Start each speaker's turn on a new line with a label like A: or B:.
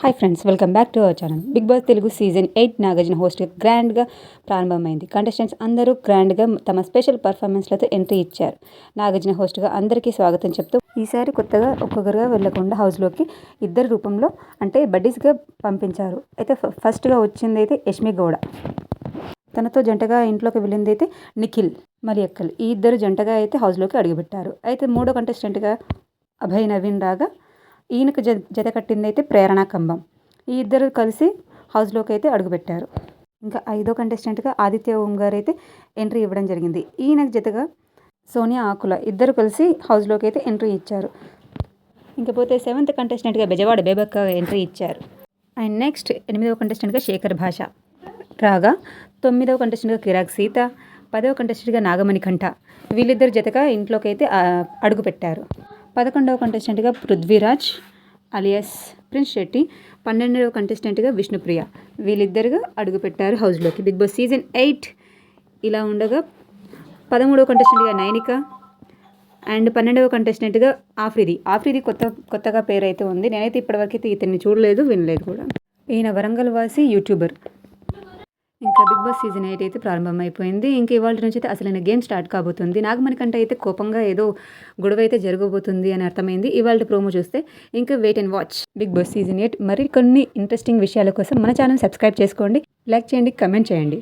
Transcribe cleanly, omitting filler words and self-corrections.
A: Hi friends, welcome back to our channel. Bigg Boss Telugu season 8 Nagarjuna హోస్ట్గా గ్రాండ్గా ప్రారంభమైంది. Contestants అందరూ గ్రాండ్గా తమ స్పెషల్ పర్ఫార్మెన్స్లతో ఎంట్రీ ఇచ్చారు. నాగార్జున హోస్ట్గా అందరికీ స్వాగతం చెప్తూ ఈసారి కొత్తగా ఒక్కొక్కరుగా వెళ్లకుండా హౌస్లోకి ఇద్దరు రూపంలో అంటే బడ్డీస్గా పంపించారు. అయితే ఫస్ట్గా వచ్చింది అయితే యష్మి గౌడ. తనతో జంటగా ఇంట్లోకి వెళ్ళింది అయితే నిఖిల్ మరియక్కల్. ఈ ఇద్దరు జంటగా అయితే హౌస్లోకి అడుగుపెట్టారు. అయితే మూడో కంటెస్టెంట్గా అభయ్ నవీన్ రాగా ఈయనకు జత కట్టింది అయితే ప్రేరణ కంబం. ఈ ఇద్దరు కలిసి హౌస్లోకి అయితే అడుగుపెట్టారు. ఇంకా ఐదో కంటెస్టెంట్గా ఆదిత్య ఓం గారు అయితే ఎంట్రీ ఇవ్వడం జరిగింది. ఈయనకు జతగా సోనియా ఆకుల ఇద్దరు కలిసి హౌస్లోకి అయితే ఎంట్రీ ఇచ్చారు. ఇంకపోతే సెవెంత్ కంటెస్టెంట్గా బెజవాడ బేబక్క ఎంట్రీ ఇచ్చారు. అండ్ నెక్స్ట్ 8వ కంటెస్టెంట్గా శేఖర్ భాష రాగా 9వ కంటెస్టెంట్గా కిరాక్ సీత, 10వ కంటెస్టెంట్గా నాగమణి కంఠ వీళ్ళిద్దరు జతగా ఇంట్లోకి అయితే అడుగుపెట్టారు. 11వ కంటెస్టెంట్గా పృథ్వీరాజ్ అలియాస్ ప్రిన్స్ శెట్టి, 12వ కంటెస్టెంట్గా విష్ణుప్రియ వీళ్ళిద్దరుగా అడుగుపెట్టారు హౌస్లోకి. బిగ్ బాస్ సీజన్ 8 ఇలా ఉండగా 13వ కంటెస్టెంట్గా నైనిక అండ్ 12వ కంటెస్టెంట్గా ఆఫ్రిది కొత్తగా పేరు అయితే ఉంది. నేనైతే ఇప్పటివరకు అయితే ఇతన్ని చూడలేదు, వినలేదు కూడా. ఈయన వరంగల్ వాసి యూట్యూబర్. ఇంకా బిగ్ బాస్ సీజన్ 8 అయితే ప్రారంభమైపోయింది. ఇంకా ఇవాళ నుంచి అయితే అసలైన గేమ్ స్టార్ట్ కాబోతుంది. నాగమణి కంటే అయితే కోపంగా ఏదో గొడవ అయితే జరగబోతుంది అని అర్థమైంది ఇవాళ ప్రోమో చూస్తే. ఇంకా wait and watch Bigg Boss season 8. మరి కొన్ని ఇంట్రెస్టింగ్ విషయాల కోసం మన ఛానల్ సబ్స్క్రైబ్ చేసుకోండి, లైక్ చేయండి, కమెంట్ చేయండి.